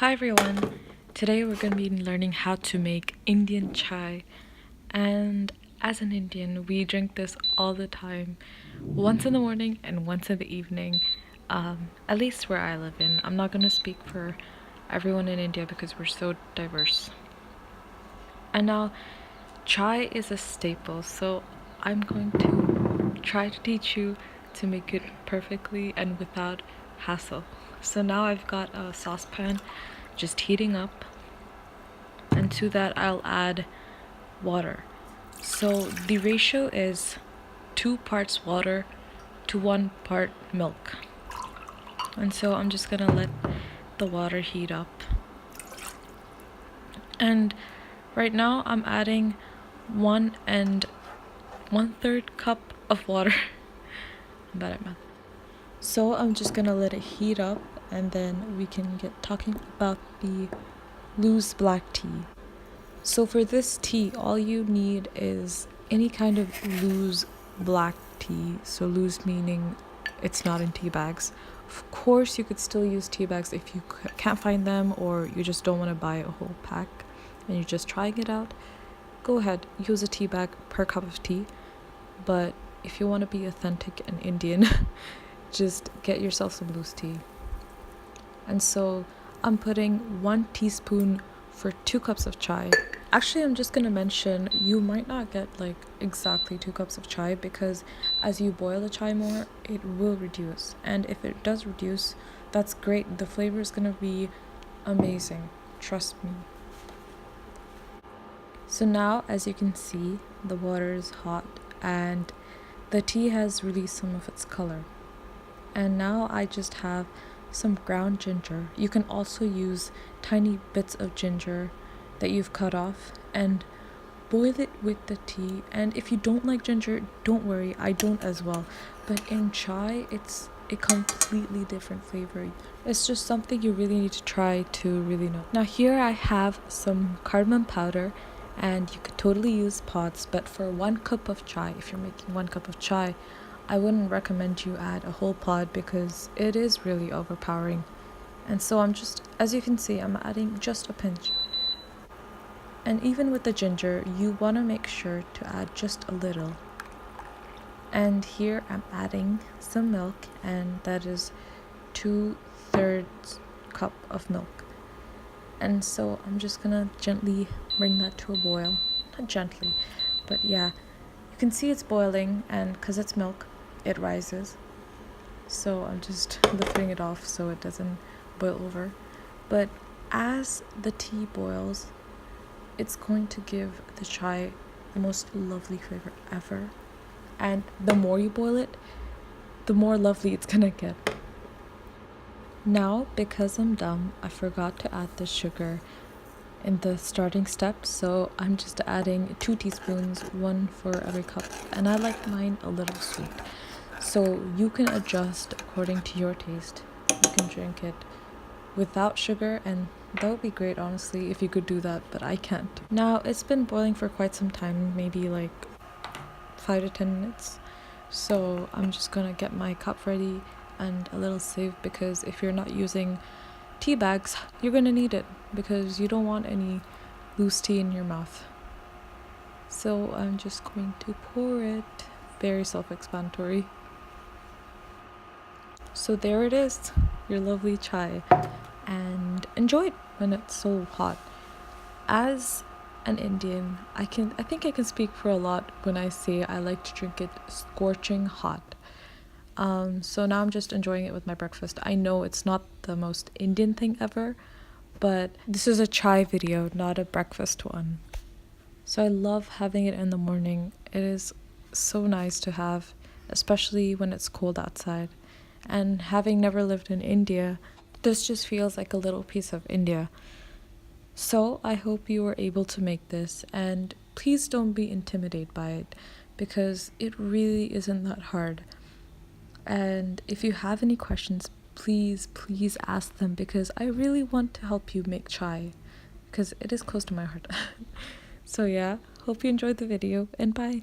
Hi everyone! Today we're going to be learning how to make Indian chai, and as an Indian we drink this all the time, once in the morning and once in the evening, at least where I live in. I'm not going to speak for everyone in India because we're so diverse. And now chai is a staple, so I'm going to try to teach you to make it perfectly and without hassle. So now I've got a saucepan just heating up, and to that I'll add water. So the ratio is 2 parts water to 1 part milk. And so I'm just gonna let the water heat up. And right now I'm adding 1 1/3 cup of water. I'm bad at math. So I'm just gonna let it heat up, and then we can get talking about the loose black tea. So for this tea, all you need is any kind of loose black tea. So loose meaning it's not in tea bags. Of course, you could still use tea bags if you can't find them, or you just don't want to buy a whole pack and you're just trying it out. Go ahead, use a tea bag per cup of tea. But if you want to be authentic and Indian, just get yourself some loose tea. And so I'm putting 1 teaspoon for 2 cups of chai. Actually, I'm just gonna mention you might not get like exactly 2 cups of chai, because as you boil the chai more, it will reduce. And if it does reduce, that's great. The flavor is gonna be amazing. Trust me. So now, as you can see, the water is hot and the tea has released some of its color. And now I just have some ground ginger. You can also use tiny bits of ginger that you've cut off and boil it with the tea. And if you don't like ginger, don't worry, I don't as well. But in chai, it's a completely different flavor. It's just something you really need to try to really know. Now here I have some cardamom powder, and you could totally use pods, but for 1 cup of chai, if you're making 1 cup of chai, I wouldn't recommend you add a whole pod because it is really overpowering. And so I'm just, as you can see, I'm adding just a pinch. And even with the ginger, you want to make sure to add just a little. And here I'm adding some milk, and that is 2/3 cup of milk. And so I'm just gonna gently bring that to a boil. Not gently, but yeah. You can see it's boiling, and because it's milk, it rises. So I'm just lifting it off so it doesn't boil over. But as the tea boils, it's going to give the chai the most lovely flavor ever. And the more you boil it, the more lovely it's gonna get. Now, because I'm dumb, I forgot to add the sugar in the starting step, so I'm just adding 2 teaspoons, 1 for every cup, and I like mine a little sweet. So you can adjust according to your taste. You can drink it without sugar, and that would be great, honestly, if you could do that, but I can't. Now, it's been boiling for quite some time, maybe like 5 to 10 minutes. So I'm just gonna get my cup ready and a little sieve, because if you're not using tea bags, you're gonna need it because you don't want any loose tea in your mouth. So I'm just going to pour it. Very self-explanatory. So there it is, your lovely chai, and enjoy it when it's so hot. As an Indian, I think I can speak for a lot when I say I like to drink it scorching hot. So now I'm just enjoying it with my breakfast. I know it's not the most Indian thing ever, but this is a chai video, not a breakfast one. So I love having it in the morning. It is so nice to have, especially when it's cold outside. And having never lived in India, this just feels like a little piece of India. So I hope you were able to make this, and please don't be intimidated by it, because it really isn't that hard. And if you have any questions, please ask them, because I really want to help you make chai, because it is close to my heart. So yeah, hope you enjoyed the video, and bye.